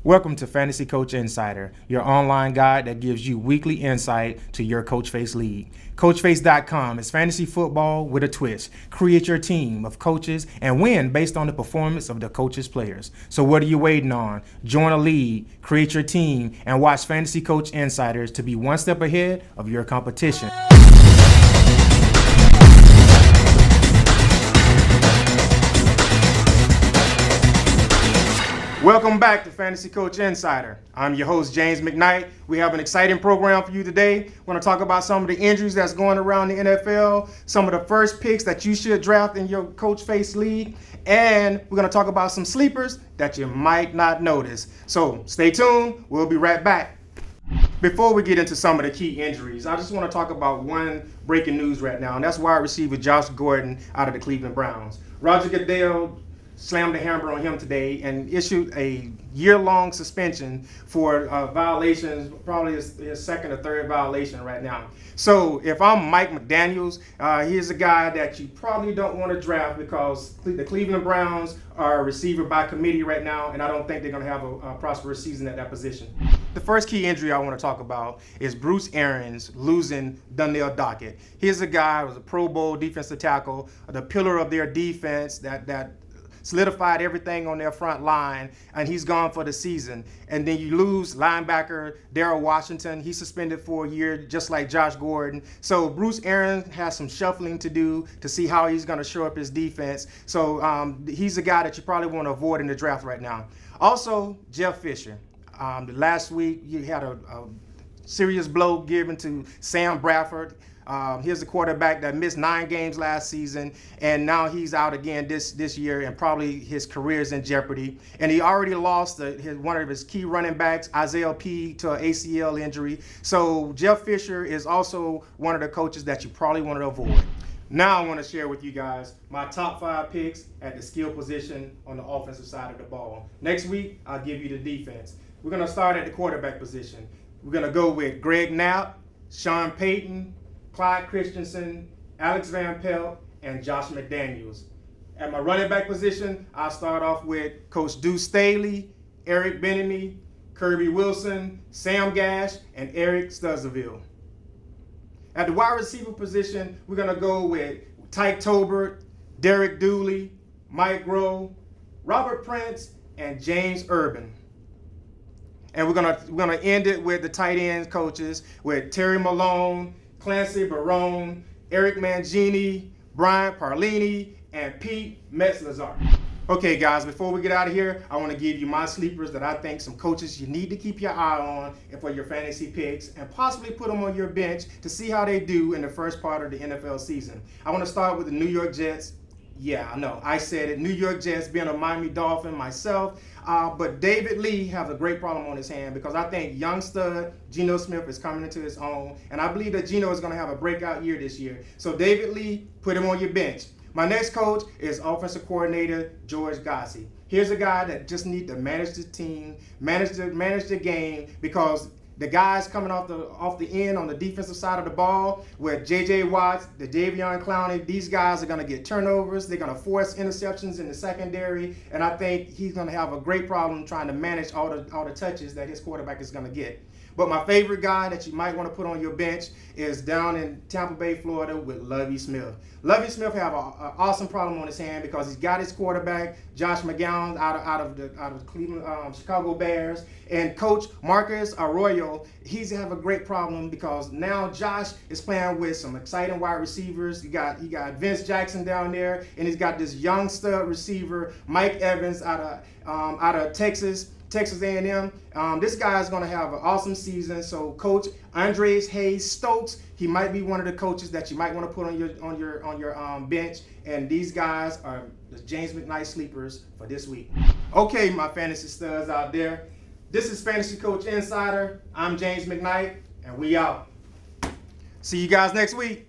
Welcome to Fantasy Coach Insider, your online guide that gives you weekly insight to your Coach Face league. CoachFace.com is fantasy football with a twist. Create your team of coaches and win based on the performance of the coaches' players. So what are you waiting on? Join a league, create your team, and watch Fantasy Coach Insiders to be one step ahead of your competition. Welcome back to Fantasy Coach Insider. I'm your host, James McKnight. We have an exciting program for you today. We're going to talk about some of the injuries that's going around the NFL, some of the first picks that you should draft in your Coach Face league, and we're going to talk about some sleepers that you might not notice. So stay tuned. We'll be right back. Before we get into some of the key injuries, I just want to talk about one breaking news right now, and that's wide receiver Josh Gordon out of the Cleveland Browns. Roger Goodell slammed the hammer on him today and issued a year-long suspension for violations, probably his second or third violation right now. So if I'm Mike McDaniels, here's a guy that you probably don't want to draft because the Cleveland Browns are a receiver by committee right now, and I don't think they're going to have a prosperous season at that position. The first key injury I want to talk about is Bruce Arians losing Donnell Dockett. Here's a guy who was a Pro Bowl defensive tackle, the pillar of their defense that solidified everything on their front line, and he's gone for the season. And then you lose linebacker Darrell Washington. He's suspended for a year, just like Josh Gordon. So Bruce Arians has some shuffling to do to see how he's going to show up his defense. So he's a guy that you probably want to avoid in the draft right now. Also, Jeff Fisher. Last week, you had a serious blow given to Sam Bradford. Here's a quarterback that missed 9 games last season, and now he's out again this year, and probably his career is in jeopardy. And he already lost one of his key running backs, Isaiah P., to an ACL injury. So Jeff Fisher is also one of the coaches that you probably want to avoid. Now I want to share with you guys my top 5 picks at the skill position on the offensive side of the ball. Next week, I'll give you the defense. We're going to start at the quarterback position. We're going to go with Greg Knapp, Sean Payton, Clyde Christensen, Alex Van Pelt, and Josh McDaniels. At my running back position, I'll start off with Coach Deuce Staley, Eric Bieniemy, Kirby Wilson, Sam Gash, and Eric Studesville. At the wide receiver position, we're going to go with Tyke Tolbert, Derek Dooley, Mike Rowe, Robert Prince, and James Urban. And we're gonna end it with the tight end coaches with Terry Malone, Clancy Barone, Eric Mangini, Brian Parlini, and Pete Metzlazar. Okay, guys, before we get out of here, I want to give you my sleepers that I think some coaches you need to keep your eye on for your fantasy picks and possibly put them on your bench to see how they do in the first part of the NFL season. I want to start with the New York Jets. Yeah, I know, I said it. New York Jets, being a Miami Dolphin myself, but David Lee has a great problem on his hand because I think young stud Geno Smith is coming into his own, and I believe that Geno is going to have a breakout year this year. So David Lee, put him on your bench. My next coach is offensive coordinator George Gossett. Here's a guy that just needs to manage the team, manage the game, because the guys coming off the end on the defensive side of the ball with J.J. Watts, the Davion Clowney, these guys are going to get turnovers. They're going to force interceptions in the secondary, and I think he's going to have a great problem trying to manage all the touches that his quarterback is going to get. But my favorite guy that you might want to put on your bench is down in Tampa Bay, Florida, with Lovie Smith. Lovie Smith have an awesome problem on his hand because he's got his quarterback Josh McCown out of the Cleveland Chicago Bears, and Coach Marcus Arroyo. He's have a great problem because now Josh is playing with some exciting wide receivers. He got Vince Jackson down there, and he's got this young stud receiver Mike Evans out of Texas A&M. This guy is going to have an awesome season. So Coach Andres Hayes Stokes, he might be one of the coaches that you might want to put on your bench. And these guys are the James McKnight sleepers for this week. Okay, my fantasy studs out there. This is Fantasy Coach Insider. I'm James McKnight, and we out. See you guys next week.